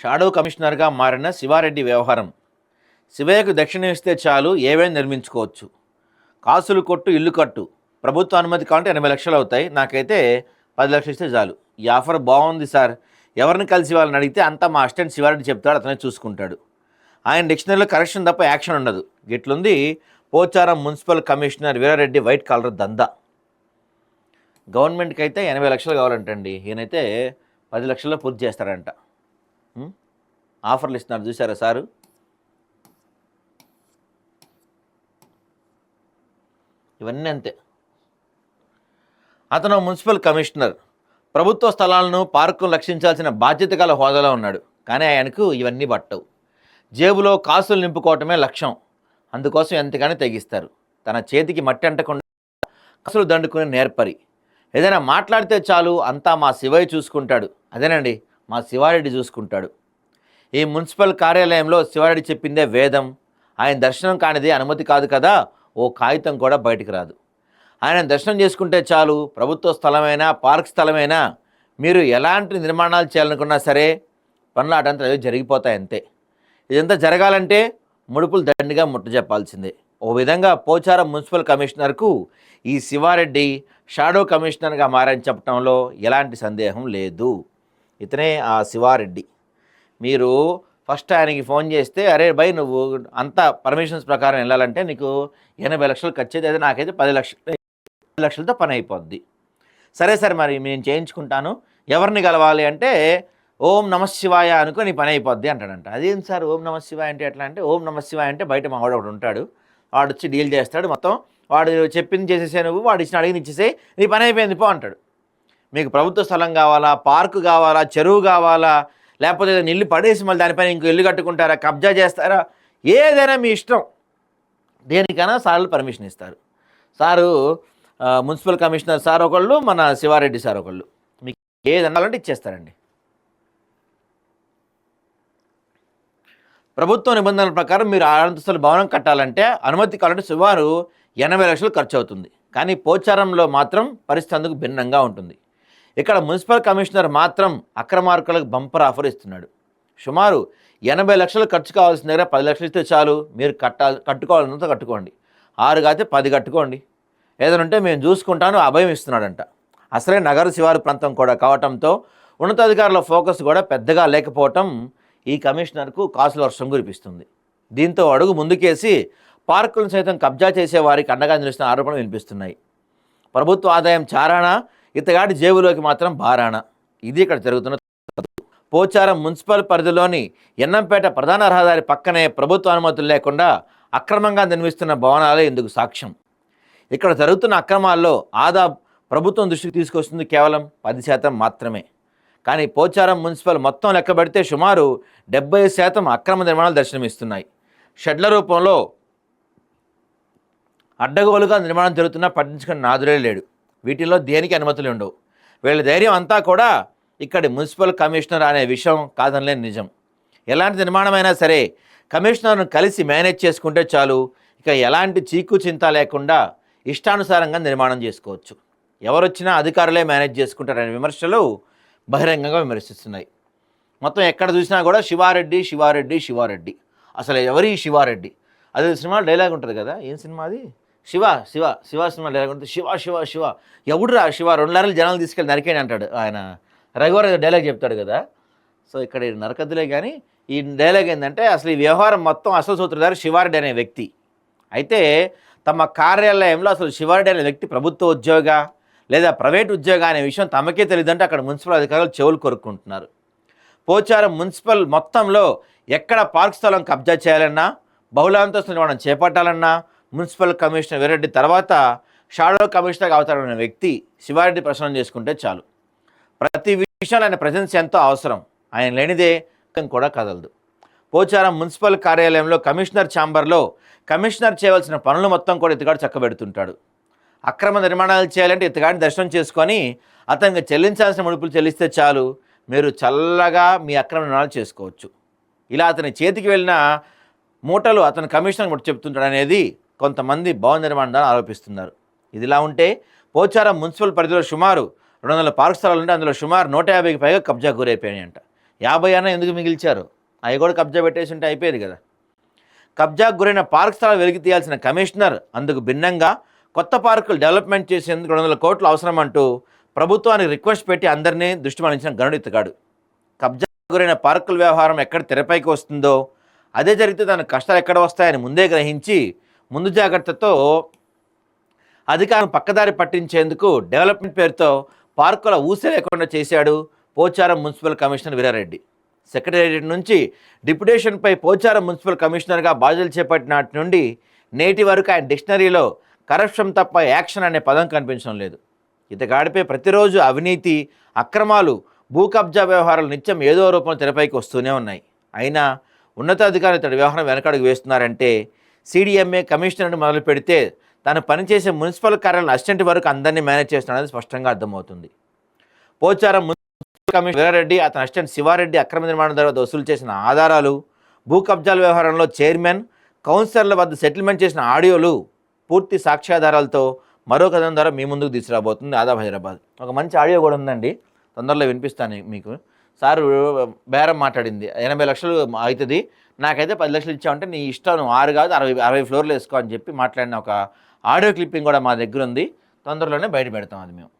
Shadow కమిషనర్గా మారిన శివారెడ్డి వ్యవహారం. శివయ్యకు దక్షిణ ఇస్తే చాలు ఏవైనా నిర్మించుకోవచ్చు. కాసులు కొట్టు ఇల్లు కట్టు, ప్రభుత్వ అనుమతి కావాలంటే 80 లక్షలు అవుతాయి, నాకైతే 10 లక్షలు ఇస్తే చాలు. ఈ ఆఫర్ బాగుంది సార్, ఎవరిని కలిసి వాళ్ళని అడిగితే అంతా మా అసిస్టెంట్ శివారెడ్డి చెప్తాడు, అతనే చూసుకుంటాడు. ఆయన డిక్షనరీలో కరెక్షన్ తప్ప యాక్షన్ ఉండదు. గిట్లుంది Pocharam municipal commissioner Veerareddy white collar దందా. గవర్నమెంట్కి అయితే 80 లక్షలు కావాలంటండి, ఈయనైతే 10 లక్షల్లో పూర్తి చేస్తారంట. ఆఫర్లు ఇస్తున్నారు చూసారా సారు. ఇవన్నీ అంతే. అతను మున్సిపల్ కమిషనర్, ప్రభుత్వ స్థలాలను పార్కులను రక్షించాల్సిన బాధ్యత గల హోదాలో ఉన్నాడు. కానీ ఆయనకు ఇవన్నీ పట్టవు. జేబులో కాసులు నింపుకోవటమే లక్ష్యం. అందుకోసం ఎంతగానో తెగిస్తారు. తన చేతికి మట్టి అంటకుండా కాసులు దండుకుని నేర్పరి. ఏదైనా మాట్లాడితే చాలు అంతా మా శివయ్య చూసుకుంటాడు, అదేనండి మా శివారెడ్డి చూసుకుంటాడు. ఈ మున్సిపల్ కార్యాలయంలో శివారెడ్డి చెప్పిందే వేదం. ఆయన దర్శనం కానిదే అనుమతి కాదు కదా, ఓ కాగితం కూడా బయటికి రాదు. ఆయన దర్శనం చేసుకుంటే చాలు, ప్రభుత్వ స్థలమైనా పార్క్ స్థలమైనా మీరు ఎలాంటి నిర్మాణాలు చేయాలనుకున్నా సరే పనులు అటంతా జరిగిపోతాయి అంతే. ఇదంతా జరగాలంటే ముడుపులు దండిగా ముట్ట చెప్పాల్సిందే. ఓ విధంగా పోచారం మున్సిపల్ కమిషనర్కు ఈ శివారెడ్డి షాడో కమిషనర్గా మారని చెప్పడంలో ఎలాంటి సందేహం లేదు. ఇతనే ఆ శివారెడ్డి. మీరు ఫస్ట్ ఆయనకి ఫోన్ చేస్తే, అరే భయ్ నువ్వు అంతా పర్మిషన్స్ ప్రకారం వెళ్ళాలంటే నీకు 80 లక్షలు ఖర్చు అయితే, అదే నాకైతే 10 లక్షలతో పని అయిపోద్ది. సరే సరే మరి నేను చేయించుకుంటాను, ఎవరిని కలవాలి అంటే ఓం నమశివాయ అనుకో నీ పని అయిపోద్ది అంటాడంట. అదేం సార్ ఓం నమశివాయ అంటే ఎట్లా అంటే, ఓం నమశివాయ అంటే బయట మా వాడు ఒకడు ఉంటాడు, వాడు వచ్చి డీల్ చేస్తాడు, మొత్తం వాడు చెప్పింది చేసేసే, నువ్వు వాడు ఇచ్చిన అడిగిన ఇచ్చేసే, నీ పని అయిపోయింది పో అంటాడు. మీకు ప్రభుత్వ స్థలం కావాలా, పార్కు కావాలా, చెరువు కావాలా, లేకపోతే ఇల్లు పడేసి మళ్ళీ దానిపైన ఇంకో ఇల్లు కట్టుకుంటారా, కబ్జా చేస్తారా, ఏదైనా మీ ఇష్టం, దేనికైనా సార్లు పర్మిషన్ ఇస్తారు. సారు మున్సిపల్ కమిషనర్ సార్ ఒకళ్ళు, మన శివారెడ్డి సార్ ఒకళ్ళు, మీకు ఏది అనాలంటే ఇచ్చేస్తారండి. ప్రభుత్వ నిబంధనల ప్రకారం మీరు 6 అంతస్తుల భవనం కట్టాలంటే అనుమతి కావాలంటే సుమారు 80 లక్షలు ఖర్చు అవుతుంది. కానీ పోచారంలో మాత్రం పరిస్థితి అందుకు భిన్నంగా ఉంటుంది. ఇక్కడ మున్సిపల్ కమిషనర్ మాత్రం అక్రమార్కులకు బంపర్ ఆఫర్ ఇస్తున్నాడు. సుమారు 80 లక్షలు ఖర్చు కావాల్సిన దగ్గర 10 లక్షలు ఇస్తే చాలు, మీరు కట్టుకోవాలన్నంత కట్టుకోండి, 6 కాతే 10 కట్టుకోండి, ఏదైనా ఉంటే మేము చూసుకుంటాను అభయం ఇస్తున్నాడంట. అసలే నగర శివారు ప్రాంతం కూడా కావటంతో ఉన్నతాధికారుల ఫోకస్ కూడా పెద్దగా లేకపోవటం ఈ కమిషనర్కు కాసుల వర్షం కురిపిస్తుంది. దీంతో అడుగు ముందుకేసి పార్కులను సైతం కబ్జా చేసే వారికి అండగా నిలుస్తున్న ఆరోపణలు వినిపిస్తున్నాయి. ప్రభుత్వ ఆదాయం చారానా, ఇతగాడి జేబులోకి మాత్రం బారానా, ఇది ఇక్కడ జరుగుతున్న. పోచారం మున్సిపల్ పరిధిలోని ఎన్నంపేట ప్రధాన రహదారి పక్కనే ప్రభుత్వ అనుమతులు లేకుండా అక్రమంగా నిర్మిస్తున్న భవనాలే ఇందుకు సాక్ష్యం. ఇక్కడ జరుగుతున్న అక్రమాల్లో ఆదా ప్రభుత్వం దృష్టికి తీసుకొస్తుంది కేవలం 10% మాత్రమే. కానీ పోచారం మున్సిపల్ మొత్తం లెక్క పెడితే సుమారు 70% అక్రమ నిర్మాణాలు దర్శనమిస్తున్నాయి. షెడ్ల రూపంలో అడ్డగోలుగా నిర్మాణం జరుగుతున్నా పట్టించుకుని నాదురే లేడు. వీటిల్లో దేనికి అనుమతులు ఉండవు. వీళ్ళ ధైర్యం అంతా కూడా ఇక్కడి మున్సిపల్ కమిషనర్ అనే విషయం కాదనలేని నిజం. ఎలాంటి నిర్మాణమైనా సరే కమిషనర్ను కలిసి మేనేజ్ చేసుకుంటే చాలు, ఇక ఎలాంటి చీకు చింత లేకుండా ఇష్టానుసారంగా నిర్మాణం చేసుకోవచ్చు. ఎవరొచ్చినా అధికారులే మేనేజ్ చేసుకుంటారనే విమర్శలు బహిరంగంగా విమర్శిస్తున్నాయి. మొత్తం ఎక్కడ చూసినా కూడా శివారెడ్డి శివారెడ్డి శివారెడ్డి. అసలు ఎవరి శివారెడ్డి? అదే సినిమా డైలాగ్ ఉంటుంది కదా, ఏం సినిమా అది, శివ శివ శివ సినిమా డైలాగ్ ఉంటుంది, శివ శివ శివ ఎవడురా శివ, 2 లారీలు జనాలు తీసుకెళ్ళి నరికేని అంటాడు ఆయన, రఘువర్ డైలాగ్ చెప్తాడు కదా. సో ఇక్కడ నరకద్దులే. కానీ ఈ డైలాగ్ ఏంటంటే అసలు ఈ వ్యవహారం మొత్తం అసలు సూత్రధారి శివారెడ్డి అనే వ్యక్తి. అయితే తమ కార్యాలయంలో అసలు శివారెడ్డి అనే వ్యక్తి ప్రభుత్వ ఉద్యోగ లేదా ప్రైవేట్ ఉద్యోగ అనే విషయం తమకే తెలియదంటే అక్కడ మున్సిపల్ అధికారులు చెవులు కొరుక్కుంటున్నారు. పోచారం మున్సిపల్ మొత్తంలో ఎక్కడ పార్క్ స్థలం కబ్జా చేయాలన్నా, బహుళాంతస్తు నిర్మాణం చేపట్టాలన్నా మున్సిపల్ కమిషనర్ వీరెడ్డి తర్వాత షాడో కమిషనర్గా అవతారమైన వ్యక్తి శివారెడ్డి ప్రశ్న చేసుకుంటే చాలు. ప్రతి విషయంలో ఆయన ప్రజెన్స్ ఎంతో అవసరం, ఆయన లేనిదే కూడా కదలదు. పోచారం మున్సిపల్ కార్యాలయంలో కమిషనర్ ఛాంబర్లో కమిషనర్ చేయవలసిన పనులు మొత్తం కూడా ఇతగాడు చక్కబెడుతుంటాడు. అక్రమ నిర్మాణాలు చేయాలంటే ఇతగాడిని దర్శనం చేసుకొని అతనికి చెల్లించాల్సిన ముడుపులు చెల్లిస్తే చాలు, మీరు చల్లగా మీ అక్రమ నిర్మాణాలు చేసుకోవచ్చు. ఇలా అతని చేతికి వెళ్ళిన మూటలు అతను కమిషనర్ ముట్టు చెప్తుంటాడు అనేది కొంతమంది భవన నిర్మాణాలను ఆరోపిస్తున్నారు. ఇదిలా ఉంటే పోచారం మున్సిపల్ పరిధిలో సుమారు 200 పార్క్ స్థలాలు ఉంటే అందులో సుమారు 150కి పైగా కబ్జా గురైపోయాయంట. 50 అన్న ఎందుకు మిగిల్చారు? అవి కూడా కబ్జా పెట్టేసి ఉంటే అయిపోయేది కదా. కబ్జాకు గురైన పార్క్ స్థలాలు వెలికి తీయాల్సిన కమిషనర్ అందుకు భిన్నంగా కొత్త పార్కులు డెవలప్మెంట్ చేసేందుకు 200 కోట్లు అవసరం అంటూ ప్రభుత్వానికి రిక్వెస్ట్ పెట్టి అందరినీ దృష్టి మళ్లించిన గనుడు ఇతగాడు. కబ్జాకు గురైన పార్కుల వ్యవహారం ఎక్కడ తెరపైకి వస్తుందో, అదే జరిగితే తన కష్టాలు ఎక్కడ వస్తాయని ముందే గ్రహించి ముందు జాగ్రత్తతో అధికారం పక్కదారి పట్టించేందుకు డెవలప్మెంట్ పేరుతో పార్కుల ఊసే లేకుండా చేశాడు Pocharam municipal commissioner Veerareddy. Secretariat నుంచి డిప్యుటేషన్పై పోచారం మున్సిపల్ కమిషనర్గా బాధ్యతలు చేపట్టిన నాటి నుండి నేటి వరకు ఆయన డిక్షనరీలో కరప్షన్ తప్ప యాక్షన్ అనే పదం కనిపించడం లేదు. ఇతగాడిపై ప్రతిరోజు అవినీతి, అక్రమాలు, భూ కబ్జా వ్యవహారాలు నిత్యం ఏదో రూపంలో తెరపైకి వస్తూనే ఉన్నాయి. అయినా ఉన్నతాధికారులు ఇతడి వ్యవహారం వెనకడుగు వేస్తున్నారంటే సిడిఎంఏ కమిషనర్ని మొదలు పెడితే తను పనిచేసే మున్సిపల్ కార్యాలయం అసిస్టెంట్ వరకు అందరినీ మేనేజ్ చేస్తున్నాడని స్పష్టంగా అర్థమవుతుంది. పోచారం మున్సిపల్ కమిషనర్ వీరారెడ్డి, అతని అసిస్టెంట్ శివారెడ్డి అక్రమ నిర్మాణం తర్వాత వసూలు చేసిన ఆధారాలు, భూ కబ్జాల వ్యవహారంలో చైర్మన్, కౌన్సిలర్ల వద్ద సెటిల్మెంట్ చేసిన ఆడియోలు పూర్తి సాక్ష్యాధారాలతో మరో కథనం ద్వారా మీ ముందుకు తీసుకురాబోతుంది ఆదాబ్ హైదరాబాద్. ఒక మంచి ఆడియో కూడా ఉందండి, తొందరలో వినిపిస్తాను మీకు. సారు బేరం మాట్లాడింది 80 లక్షలు అవుతుంది, నాకైతే 10 లక్షలు ఇచ్చామంటే నీ ఇష్టం, నువ్వు 6 కాదు 60 ఫ్లోర్లు వేసుకో అని చెప్పి మాట్లాడిన ఒక ఆడియో క్లిప్పింగ్ కూడా మా దగ్గర ఉంది. తొందరలోనే బయట పెడతాం అది మేము.